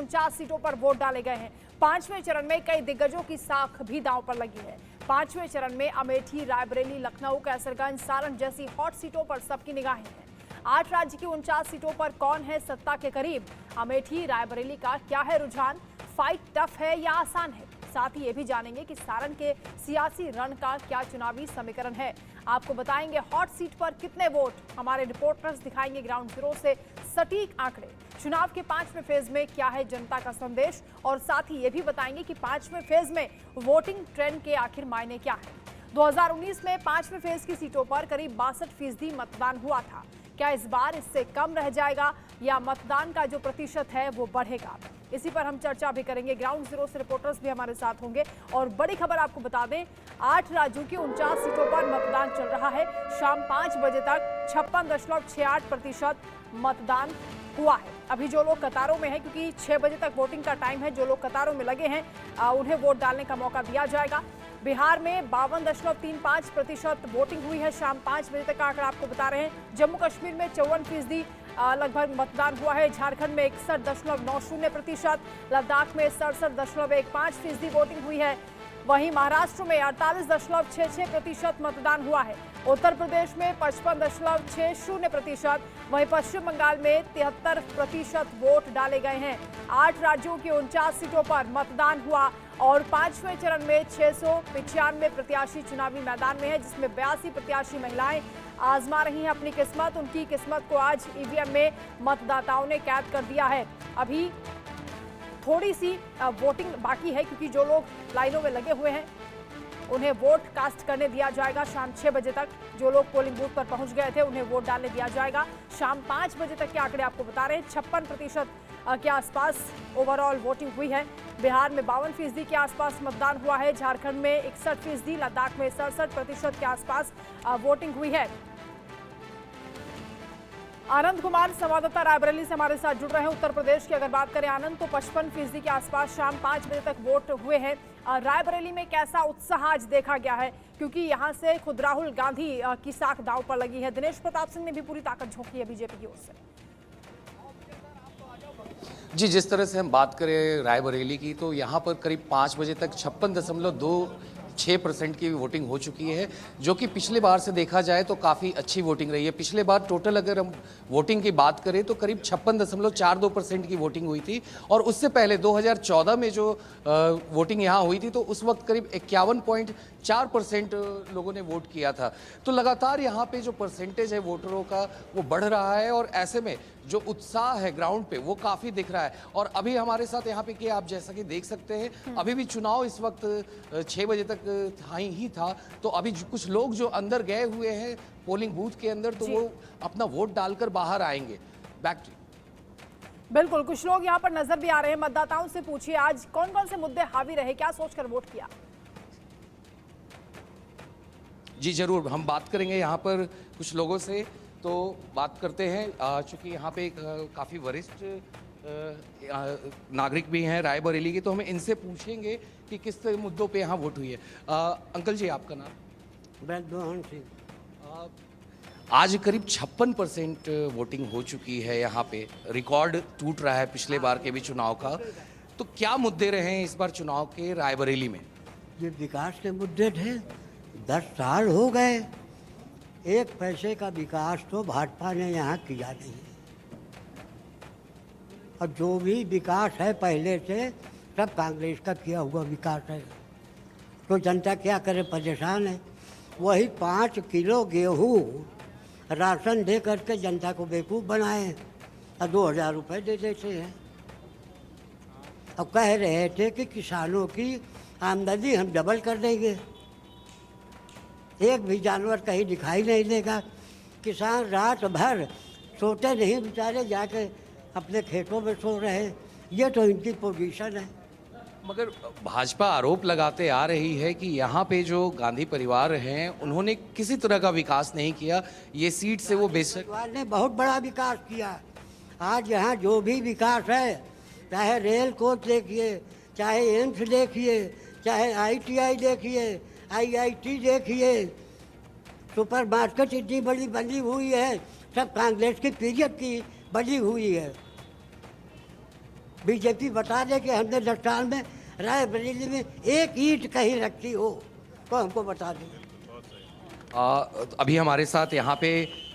49 सीटों पर वोट डाले गए हैं। 5वें चरण में कई दिग्गजों की साख भी दांव पर लगी है। 5वें चरण में अमेठी, रायबरेली, लखनऊ, कैसरगंज, सारण जैसी हॉट सीटों पर सबकी निगाहें हैं। 8 राज्य की 49 सीटों पर कौन है सत्ता के करीब? अमेठी, रायबरेली का क्या है रुझान? फाइट टफ है या आसान है? साथ ही ये भी जानेंगे कि सारण के सियासी रण का क्या चुनावी समीकरण है। आपको बताएंगे हॉट सीट पर कितने वोट। हमारे रिपोर्टर्स दिखाएंगे ग्राउंड जीरो से सटीक आंकड़े। चुनाव के 5वें फेज में क्या है जनता का संदेश, और साथ ही ये भी बताएंगे कि 5वें फेज में वोटिंग ट्रेंड के आखिर मायने क्या है। 2019 में 5वें फेज की सीटों पर करीब 62% मतदान हुआ था। क्या इस बार इससे कम रह जाएगा या मतदान का जो प्रतिशत है वो बढ़ेगा? इसी पर हम चर्चा भी करेंगे। ग्राउंड जीरो से रिपोर्टर्स भी हमारे साथ होंगे। और बड़ी खबर आपको बता दें, 8 राज्यों की 49 सीटों पर मतदान चल रहा है। शाम 5 बजे तक 56.68% मतदान हुआ है। अभी जो लोग कतारों में हैं, क्योंकि 6 बजे तक वोटिंग का टाइम है, जो लोग कतारों में लगे हैं उन्हें वोट डालने का मौका दिया जाएगा। बिहार में 52.35% वोटिंग हुई है। शाम 5 बजे तक का आंकड़ा आपको बता रहे हैं। जम्मू कश्मीर में 54% लगभग मतदान हुआ है। झारखंड में 61.90%, लद्दाख में 67.15% वोटिंग हुई है। वहीं महाराष्ट्र में 48.66% मतदान हुआ है। उत्तर प्रदेश में 55.60%, वहीं पश्चिम बंगाल में 73% वोट डाले गए हैं। 8 राज्यों की 49 सीटों पर मतदान हुआ और 5वें चरण में 695 प्रत्याशी चुनावी मैदान में है, जिसमें 82 प्रत्याशी महिलाएं आजमा रही हैं अपनी किस्मत। उनकी किस्मत को आज ईवीएम में मतदाताओं ने कैद कर दिया है। अभी थोड़ी सी वोटिंग बाकी है, क्योंकि जो लोग लाइनों में लगे हुए हैं उन्हें वोट कास्ट करने दिया जाएगा। शाम 6 बजे तक जो लोग पोलिंग बूथ पर पहुंच गए थे उन्हें वोट डालने दिया जाएगा। शाम 5 बजे तक के आंकड़े आपको बता रहे हैं। 56% के आसपास ओवरऑल वोटिंग हुई है। बिहार में 52% के आसपास मतदान हुआ है। झारखंड में 61%, लद्दाख में 67% के आसपास वोटिंग हुई है। आनंद कुमार संवाददाता रायबरेली से हमारे साथ जुड़ रहे हैं। उत्तर प्रदेश की अगर बात करें आनंद, तो 55% के आसपास शाम 5 बजे तक वोट हुए हैं। रायबरेली में कैसा उत्साह आज देखा गया है, क्योंकि यहां से खुद राहुल गांधी की साख दांव पर लगी है। दिनेश प्रताप सिंह ने भी पूरी ताकत झोंकी है बीजेपी की ओर से। जी, जिस तरह से हम बात करें रायबरेली की, तो यहाँ पर करीब 5 बजे तक 56.26% की वोटिंग हो चुकी है, जो कि पिछले बार से देखा जाए तो काफ़ी अच्छी वोटिंग रही है। पिछले बार टोटल अगर हम वोटिंग की बात करें तो करीब 56.42% की वोटिंग हुई थी, और उससे पहले 2014 में जो वोटिंग यहाँ हुई थी तो उस वक्त करीब 51.4% लोगों ने वोट किया था। तो लगातार यहाँ पे जो परसेंटेज है वोटरों का वो बढ़ रहा है, और ऐसे में जो उत्साह है ग्राउंड पे वो काफ़ी दिख रहा है। और अभी हमारे साथ यहाँ पे कि आप जैसा कि देख सकते हैं, अभी भी चुनाव इस वक्त 6 बजे तक ही था, तो अभी कुछ लोग जो अंदर गए हुए हैं पोलिंग बूथ के अंदर, तो वो अपना वोट डालकर बाहर आएंगे। बैक टू बिल्कुल, कुछ लोग यहाँ पर नजर भी आ रहे हैं। मतदाताओं से पूछिए आज कौन कौन से मुद्दे हावी रहे, क्या सोचकर वोट किया? जी जरूर, हम बात करेंगे यहाँ पर कुछ लोगों से। तो बात करते हैं, चूँकि यहाँ पे काफ़ी वरिष्ठ नागरिक भी हैं रायबरेली के, तो हमें इनसे पूछेंगे कि किस मुद्दों पे यहाँ वोट हुई है। अंकल जी, आपका नाम? ब्रजमोहन सिंह। आज करीब 56% वोटिंग हो चुकी है यहाँ पे, रिकॉर्ड टूट रहा है पिछले बार के भी चुनाव का। तो क्या मुद्दे रहे हैं इस बार चुनाव के रायबरेली में? ये विकास के मुद्दे थे। 10 साल हो गए, एक पैसे का विकास तो भाजपा ने यहाँ किया नहीं। और जो भी विकास है पहले से सब कांग्रेस का किया हुआ विकास है। तो जनता क्या करे, परेशान है। वही 5 किलो गेहूँ राशन दे करके जनता को बेवकूफ़ बनाए और 2000 रुपये दे देते हैं। और कह रहे थे कि किसानों की आमदनी हम डबल कर देंगे। एक भी जानवर कहीं दिखाई नहीं देगा। किसान रात भर सोते नहीं, बेचारे जाके अपने खेतों में सो रहे हैं। ये तो इनकी पोजीशन है। मगर भाजपा आरोप लगाते आ रही है कि यहाँ पे जो गांधी परिवार हैं उन्होंने किसी तरह का विकास नहीं किया। ये सीट से वो बेशक परिवार ने बहुत बड़ा विकास किया। आज यहाँ जो भी विकास है, चाहे रेल कोच देखिए, चाहे एम्स देखिए, चाहे ITI देखिए, IIT देखिए, सुपर मार्केट इतनी बड़ी बनी हुई है, सब कांग्रेस की पीरियड की बनी हुई है। बीजेपी बता दे कि हमने 10 साल में रायबरेली में एक ईंट कहीं रखी हो तो हमको बता दें। अभी हमारे साथ यहाँ पे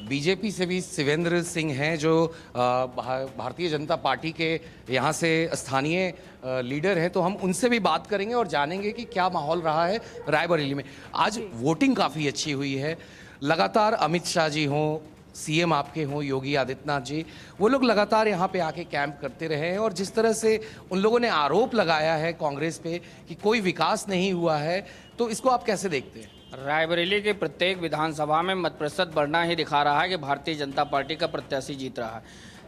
बीजेपी से भी शिवेंद्र सिंह हैं जो भारतीय जनता पार्टी के यहाँ से स्थानीय लीडर हैं, तो हम उनसे भी बात करेंगे और जानेंगे कि क्या माहौल रहा है रायबरेली में। आज वोटिंग काफ़ी अच्छी हुई है, लगातार अमित शाह जी हों, सीएम आपके हों योगी आदित्यनाथ जी, वो लोग लगातार यहाँ पे आके कैंप करते रहे हैं और जिस तरह से उन लोगों ने आरोप लगाया है कांग्रेस पे कि कोई विकास नहीं हुआ है, तो इसको आप कैसे देखते हैं? रायबरेली के प्रत्येक विधानसभा में मत प्रतिशत बढ़ना ही दिखा रहा है कि भारतीय जनता पार्टी का प्रत्याशी जीत रहा है।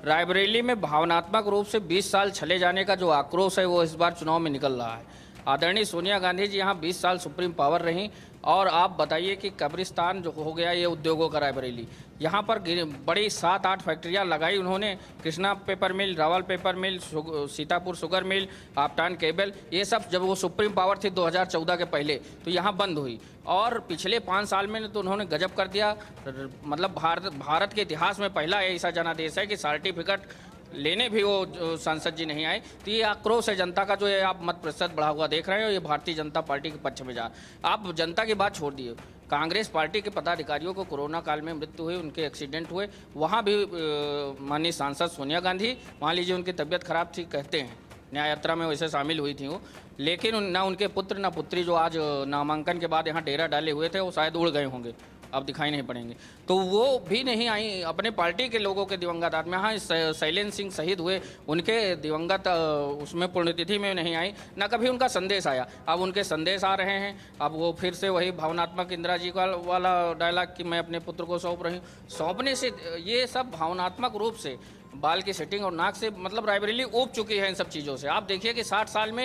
रायबरेली में भावनात्मक रूप से 20 साल चले जाने का जो आक्रोश है वो इस बार चुनाव में निकल रहा है। आदरणीय सोनिया गांधी जी यहाँ 20 साल सुप्रीम पावर रहीं और आप बताइए कि कब्रिस्तान जो हो गया ये उद्योगों का रायबरेली, यहाँ पर बड़ी 7-8 फैक्ट्रियाँ लगाई उन्होंने, कृष्णा पेपर मिल, रावल पेपर मिल, सीतापुर शुगर मिल, आपटान केबल, ये सब जब वो सुप्रीम पावर थी 2014 के पहले तो यहाँ बंद हुई। और पिछले 5 साल में तो उन्होंने गजब कर दिया, मतलब भारत के इतिहास में पहला ऐसा जनादेश है कि सर्टिफिकेट लेने भी वो सांसद जी नहीं आए। तो ये आक्रोश है जनता का, जो ये आप मत प्रतिशत बढ़ा हुआ देख रहे हो, ये भारतीय जनता पार्टी के पक्ष में जा। आप जनता की बात छोड़ दिए, कांग्रेस पार्टी के पदाधिकारियों को कोरोना काल में मृत्यु हुई, उनके एक्सीडेंट हुए, वहाँ भी माननीय सांसद सोनिया गांधी, मान लीजिए उनकी तबीयत खराब थी, कहते हैं न्याय यात्रा में वैसे शामिल हुई थी वो, लेकिन ना उनके पुत्र ना पुत्री जो आज नामांकन के बाद यहाँ डेरा डाले हुए थे वो शायद उड़ गए होंगे, अब दिखाई नहीं पड़ेंगे, तो वो भी नहीं आई। अपने पार्टी के लोगों के दिवंगत आत्मा, हाँ शैलेंद्र सिंह शहीद हुए, उनके दिवंगत उसमें पुण्यतिथि में नहीं आई, ना कभी उनका संदेश आया। अब उनके संदेश आ रहे हैं, अब वो फिर से वही भावनात्मक इंदिरा जी वाला डायलॉग कि मैं अपने पुत्र को सौंप रही हूँ, सौंपने से ये सब भावनात्मक रूप से बाल की सेटिंग और नाक से मतलब रायबरेली ऊब चुकी है इन सब चीज़ों से। आप देखिए कि 60 साल में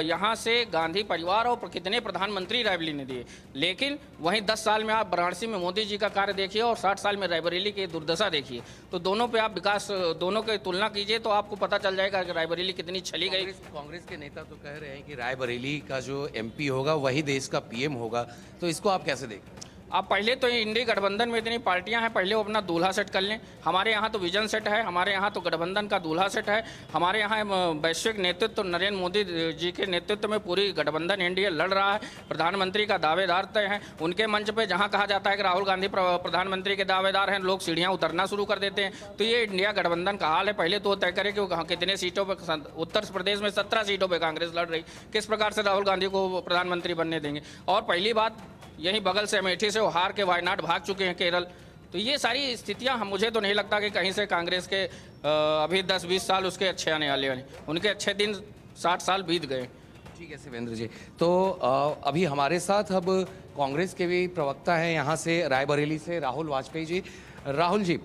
यहाँ से गांधी परिवार और कितने प्रधानमंत्री रायबरेली ने दिए, लेकिन वहीं 10 साल में आप वाराणसी में मोदी जी का कार्य देखिए और 60 साल में रायबरेली की दुर्दशा देखिए, तो दोनों पे आप विकास दोनों की तुलना कीजिए तो आपको पता चल जाएगा कि रायबरेली कितनी छली गई। कांग्रेस के नेता तो कह रहे हैं कि रायबरेली का जो MP होगा वही देश का PM होगा, तो इसको आप कैसे देखते हैं? आप पहले तो इंडी गठबंधन में इतनी पार्टियां हैं, पहले वो अपना दूल्हा सेट कर लें। हमारे यहाँ तो विजन सेट है, हमारे यहाँ तो गठबंधन का दूल्हा सेट है। हमारे यहाँ वैश्विक नेतृत्व तो नरेंद्र मोदी जी के नेतृत्व में पूरी गठबंधन NDA लड़ रहा है, प्रधानमंत्री का दावेदार तय है। उनके मंच पे जहाँ कहा जाता है कि राहुल गांधी प्रधानमंत्री के दावेदार हैं, लोग सीढ़ियाँ उतरना शुरू कर देते हैं। तो ये इंडिया गठबंधन का हाल है। पहले तो तय करे कि वो कितने सीटों पर, उत्तर प्रदेश में 17 सीटों पर कांग्रेस लड़ रही, किस प्रकार से राहुल गांधी को प्रधानमंत्री बनने देंगे। और पहली बात यही बगल से अमेठी से वो हार के वायनाड भाग चुके हैं केरल। तो ये सारी स्थितियां मुझे तो नहीं लगता कि कहीं से कांग्रेस के अभी 10-20 साल उसके अच्छे आने वाले हैं, उनके अच्छे दिन 60 साल बीत गए। ठीक है शिवेंद्र जी, तो अभी हमारे साथ अब कांग्रेस के भी प्रवक्ता हैं यहाँ से रायबरेली से, राहुल वाजपेयी जी। राहुल जी,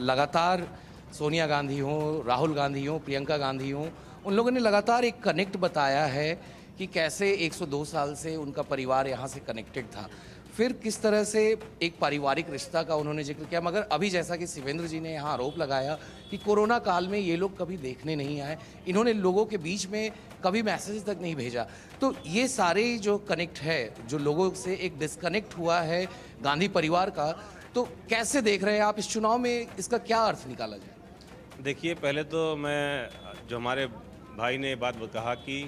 लगातार सोनिया गांधी हों, राहुल गांधी हों, प्रियंका गांधी हों, उन लोगों ने लगातार एक कनेक्ट बताया है कि कैसे 102 साल से उनका परिवार यहाँ से कनेक्टेड था, फिर किस तरह से एक पारिवारिक रिश्ता का उन्होंने जिक्र किया। मगर अभी जैसा कि शिवेंद्र जी ने यहाँ आरोप लगाया कि कोरोना काल में ये लोग कभी देखने नहीं आए, इन्होंने लोगों के बीच में कभी मैसेज तक नहीं भेजा, तो ये सारे जो कनेक्ट है, जो लोगों से एक डिस्कनेक्ट हुआ है गांधी परिवार का, तो कैसे देख रहे हैं आप इस चुनाव में, इसका क्या अर्थ निकाला जाए? देखिए, पहले तो मैं, जो हमारे भाई ने बात कहा कि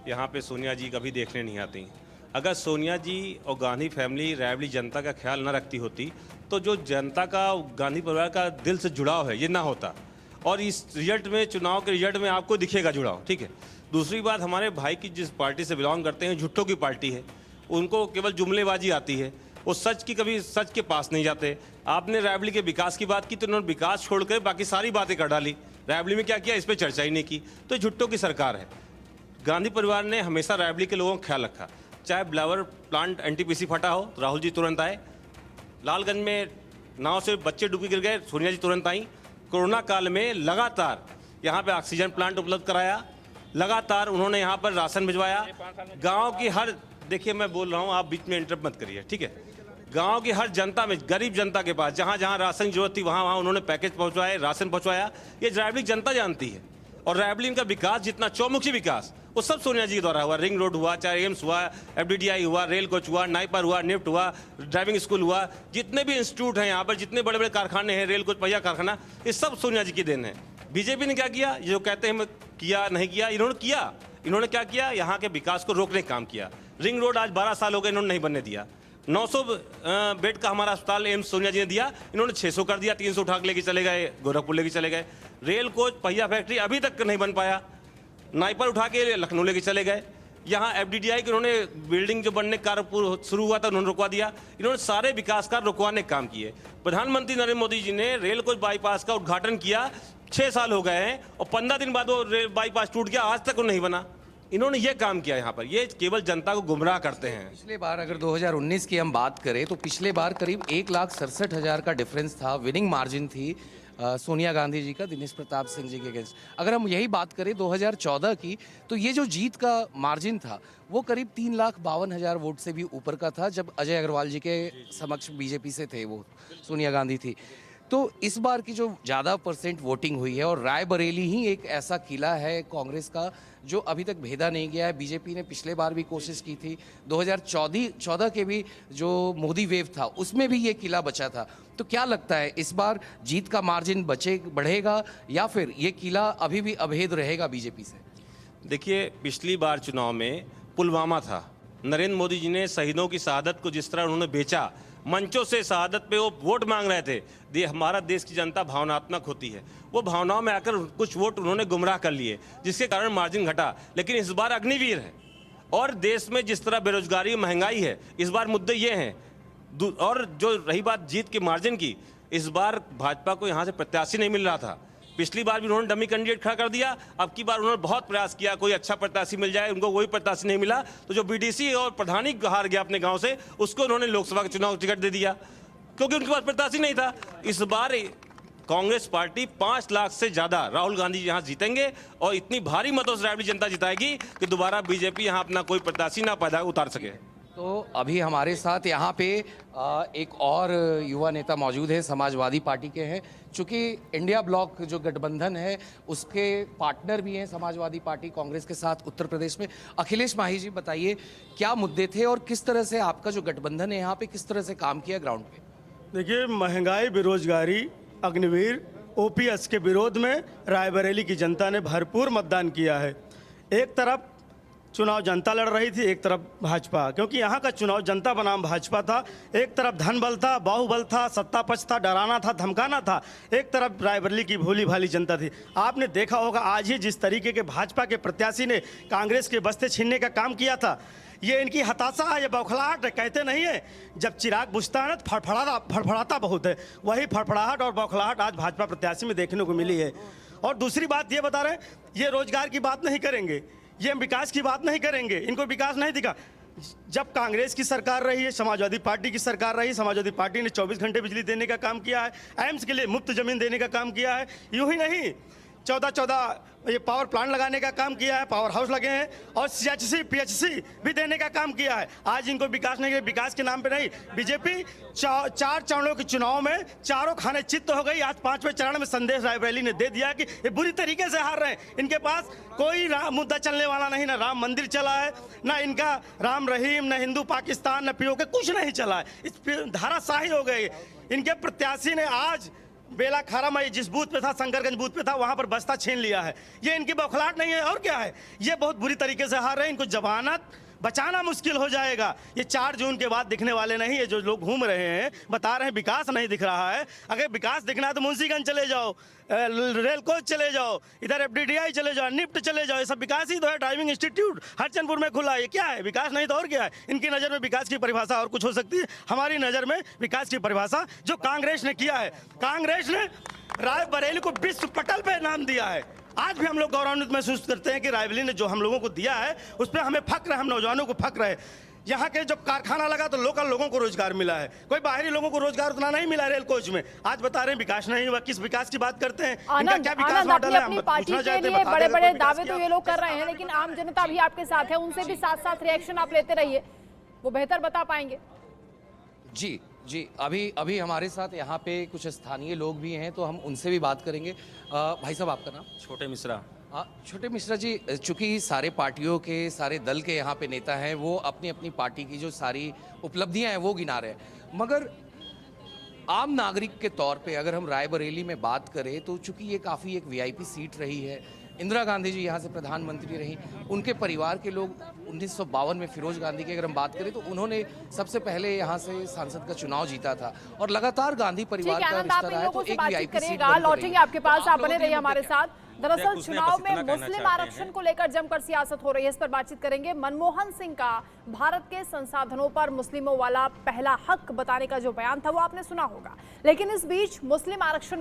यहाँ पे सोनिया जी कभी देखने नहीं आती, अगर सोनिया जी और गांधी फैमिली रायबरेली जनता का ख्याल ना रखती होती तो जो जनता का गांधी परिवार का दिल से जुड़ाव है ये ना होता, और इस रिजल्ट में, चुनाव के रिजल्ट में आपको दिखेगा जुड़ाव। ठीक है, दूसरी बात, हमारे भाई की जिस पार्टी से बिलोंग करते हैं, झुट्टों की पार्टी है, उनको केवल जुमलेबाजी आती है, वो सच की कभी सच के पास नहीं जाते। आपने रायबरेली के विकास की बात की तो उन्होंने विकास छोड़कर बाकी सारी बातें कर डाली, रायबरेली में क्या किया इस पर चर्चा ही नहीं की, तो झुट्टों की सरकार है। गांधी परिवार ने हमेशा रायबरेली के लोगों का ख्याल रखा, चाहे ब्लावर प्लांट NTPC फटा हो तो राहुल जी तुरंत आए, लालगंज में नाव से बच्चे डूबी गिर गए, सोनिया जी तुरंत आई, कोरोना काल में लगातार यहाँ पे ऑक्सीजन प्लांट उपलब्ध कराया, लगातार उन्होंने यहाँ पर राशन भिजवाया, गाँव की हर, देखिए मैं बोल रहा हूँ, आप बीच में इंटरप्ट मत करिए, ठीक है, गांव की हर जनता में, गरीब जनता के पास जहाँ जहाँ राशन की जरूरत थी वहाँ उन्होंने पैकेज पहुँचवाए, राशन पहुँचवाया, ये रायबरेली जनता जानती है। और रायबरेली का विकास, जितना चौमुखी विकास, वो सब सोनिया जी के द्वारा हुआ। रिंग रोड हुआ, चाहे एम्स हुआ, FDDI हुआ, रेल कोच हुआ, नाइपर हुआ, निफ्ट हुआ, ड्राइविंग स्कूल हुआ, जितने भी इंस्टीट्यूट हैं यहाँ पर, जितने बड़े बड़े कारखाने हैं, रेल कोच पहिया कारखाना, ये सब सोनिया जी की देन है। बीजेपी ने क्या किया, ये जो कहते हैं किया नहीं किया, इन्होंने किया। इन्होंने क्या किया, यहाँ के विकास को रोकने का काम किया। रिंग रोड आज 12 साल हो गए, इन्होंने नहीं बनने दिया। 900 बेड का हमारा अस्पताल एम्स सोनिया जी ने दिया, इन्होंने 600 कर दिया, 300 उठा के लेके चले गए, गोरखपुर लेके चले गए। रेल कोच पहिया फैक्ट्री अभी तक नहीं बन पाया, नाइपर उठा के लखनऊ लेके चले गए। यहाँ FDDI की उन्होंने बिल्डिंग जो बनने का कार्य शुरू हुआ था उन्होंने रुकवा दिया। इन्होंने सारे विकास कार्य रुकवाने का काम किए। प्रधानमंत्री नरेंद्र मोदी जी ने रेल कोच बाईपास का उद्घाटन किया, 6 साल हो गए हैं और 15 दिन बाद वो रेल बाईपास टूट गया, आज तक वो नहीं बना। इन्होंने ये काम किया यहाँ पर, ये केवल जनता को गुमराह करते हैं। पिछले बार अगर 2019 की हम बात करें तो पिछले बार करीब 1,67,000 का डिफरेंस था, विनिंग मार्जिन थी सोनिया गांधी जी का दिनेश प्रताप सिंह जी के अगेंस्ट। अगर हम यही बात करें 2014 की, तो ये जो जीत का मार्जिन था वो करीब 3,52,000 वोट से भी ऊपर का था, जब अजय अग्रवाल जी के समक्ष बीजेपी से थे वो सोनिया गांधी थी। तो इस बार की जो ज़्यादा परसेंट वोटिंग हुई है, और रायबरेली ही एक ऐसा किला है कांग्रेस का जो अभी तक भेदा नहीं गया है। बीजेपी ने पिछले बार भी कोशिश की थी, 2014 के भी जो मोदी वेव था उसमें भी ये किला बचा था। तो क्या लगता है इस बार जीत का मार्जिन बढ़ेगा या फिर ये किला अभी भी अभेद रहेगा बीजेपी से? देखिए, पिछली बार चुनाव में पुलवामा था, नरेंद्र मोदी जी ने शहीदों की शहादत को जिस तरह उन्होंने बेचा, मंचों से शहादत पे वो वोट मांग रहे थे। हमारा देश की जनता भावनात्मक होती है, वो भावनाओं में आकर कुछ वोट उन्होंने गुमराह कर लिए, जिसके कारण मार्जिन घटा। लेकिन इस बार अग्निवीर है, और देश में जिस तरह बेरोजगारी महंगाई है, इस बार मुद्दे ये हैं। और जो रही बात जीत के मार्जिन की, इस बार भाजपा को यहाँ से प्रत्याशी नहीं मिल रहा था। पिछली बार भी उन्होंने डमी कैंडिडेट खड़ा कर दिया, अब की बार उन्होंने बहुत प्रयास किया कोई अच्छा प्रत्याशी मिल जाए, उनको वही प्रत्याशी नहीं मिला। तो जो BDC और प्रधानी हार गया अपने गांव से, उसको उन्होंने लोकसभा का चुनाव टिकट दे दिया, क्योंकि उनके पास प्रत्याशी नहीं था। इस बार कांग्रेस पार्टी 5 लाख से ज़्यादा राहुल गांधी यहाँ जीतेंगे, और इतनी भारी मतों से रायबरेली जनता जिताएगी कि दोबारा बीजेपी यहाँ अपना कोई प्रत्याशी ना पैदा उतार सके। तो अभी हमारे साथ यहाँ पे एक और युवा नेता मौजूद है, समाजवादी पार्टी के हैं। चूँकि इंडिया ब्लॉक जो गठबंधन है उसके पार्टनर भी हैं समाजवादी पार्टी कांग्रेस के साथ उत्तर प्रदेश में। अखिलेश माही जी, बताइए क्या मुद्दे थे और किस तरह से आपका जो गठबंधन है यहाँ पे किस तरह से काम किया ग्राउंड पे? देखिए, महंगाई, बेरोजगारी, अग्निवीर, OPS के विरोध में रायबरेली की जनता ने भरपूर मतदान किया है। एक तरफ चुनाव जनता लड़ रही थी, एक तरफ भाजपा, क्योंकि यहाँ का चुनाव जनता बनाम भाजपा था। एक तरफ धन बल था, बाहुबल था, सत्ता पक्ष था, डराना था, धमकाना था। एक तरफ रायबरेली की भोली भाली जनता थी। आपने देखा होगा आज ही जिस तरीके के भाजपा के प्रत्याशी ने कांग्रेस के बस्ते छीनने का काम किया था, ये इनकी हताशा है, ये बौखलाहट है। कहते नहीं है जब चिराग बुझता है ना तो फड़फड़ाता बहुत है, वही फड़फड़ाहट और बौखलाहट आज भाजपा प्रत्याशी में देखने को मिली है। और दूसरी बात ये बता रहे हैं, ये रोजगार की बात नहीं करेंगे, ये विकास की बात नहीं करेंगे, इनको विकास नहीं दिखा। जब कांग्रेस की सरकार रही है, समाजवादी पार्टी की सरकार रही, समाजवादी पार्टी ने 24 घंटे बिजली देने का काम किया है, एम्स के लिए मुफ्त जमीन देने का काम किया है। यूं ही नहीं, 14 ये पावर प्लांट लगाने का काम किया है, पावर हाउस लगे हैं, और CHC PHC भी देने का काम किया है। आज इनको विकास नहीं, विकास के नाम पे नहीं। बीजेपी 4 चरणों के चुनाव में चारों खाने चित्त हो गई। आज 5वें चरण में संदेश रायबरेली ने दे दिया कि ये बुरी तरीके से हार रहे हैं। इनके पास कोई मुद्दा चलने वाला नहीं, ना राम मंदिर चला है, ना इनका राम रहीम, ना हिंदू पाकिस्तान, ना POK, कुछ नहीं चला है। इस धाराशाही हो गई। इनके प्रत्याशी ने आज बेला खारा में जिस बूथ पे था, शंकरगंज बूथ पे था, वहां पर बस्ता छीन लिया है। ये इनकी बौखलाहट नहीं है और क्या है, ये बहुत बुरी तरीके से हार रहे हैं। इनको जमानत बचाना मुश्किल हो जाएगा। ये 4 जून के बाद दिखने वाले नहीं है। जो लोग घूम रहे हैं बता रहे हैं विकास नहीं दिख रहा है। अगर विकास दिखना है तो मुंशीगंज चले जाओ, रेल कोच चले जाओ, इधर FDDI चले जाओ, निफ्ट चले जाओ, ये सब विकास ही तो है। ड्राइविंग इंस्टीट्यूट हरचंदपुर में खुला है, ये क्या है? विकास नहीं तो और क्या है? इनकी नज़र में विकास की परिभाषा और कुछ हो सकती है, हमारी नज़र में विकास की परिभाषा जो कांग्रेस ने किया है, कांग्रेस ने रायबरेली को विश्व पटल पे नाम दिया है। आज भी हम लोग गौरवान्वित महसूस करते हैं कि रायबरेली ने जो हम लोगों को दिया है उस पर हमें फक्र है, हम नौजवानों को फक्र है। यहाँ के जब कारखाना लगा तो लोकल लोगों को रोजगार मिला है, कोई बाहरी लोगों को रोजगार उतना नहीं मिला रेल कोच में। आज बता रहे हैं विकास नहीं हुआ, किस विकास की बात करते हैं? इनका क्या विकास मॉडल है? अपनी पार्टी के लिए बड़े बड़े दावे तो ये लोग कर रहे हैं, लेकिन आम जनता भी आपके साथ है, उनसे भी साथ साथ रिएक्शन आप लेते रहिए, वो बेहतर बता पाएंगे। जी जी, अभी हमारे साथ यहाँ पे कुछ स्थानीय लोग भी हैं, तो हम उनसे भी बात करेंगे। भाई साहब, आपका नाम? छोटे मिश्रा। छोटे मिश्रा जी, चूंकि सारे पार्टियों के, सारे दल के यहाँ पे नेता हैं, वो अपनी अपनी पार्टी की जो सारी उपलब्धियां हैं वो गिना रहे हैं, मगर आम नागरिक के तौर पे अगर हम रायबरेली में बात करें तो चूंकि ये काफ़ी एक VIP सीट रही है, इंदिरा गांधी जी यहाँ से प्रधानमंत्री रही, उनके परिवार के लोग 1952 में फिरोज गांधी की अगर हम बात करें तो उन्होंने सबसे पहले यहाँ से सांसद का चुनाव जीता था और लगातार गांधी ठीक परिवार है का आनंद, आप रिश्ता इन रहा है, लोगों तो से एक बातचीत वीआईपी सीट करिएगा, बनकर लौटेंगे रही। आपके पास, आप आप लोगों बने के रहिए मुद्दे हमारे क्या हैं? साथ। दरअसल उसमें चुनाव बस में इतना कहना मुस्लिम चाहते आरक्षण हैं। को लेकर जमकर सियासत हो रही है, इस पर बातचीत करेंगे। मनमोहन सिंह का भारत के संसाधनों पर मुस्लिमों वाला पहला हक बताने का जो बयान था वो आपने सुना होगा, लेकिन इस बीच मुस्लिम आरक्षण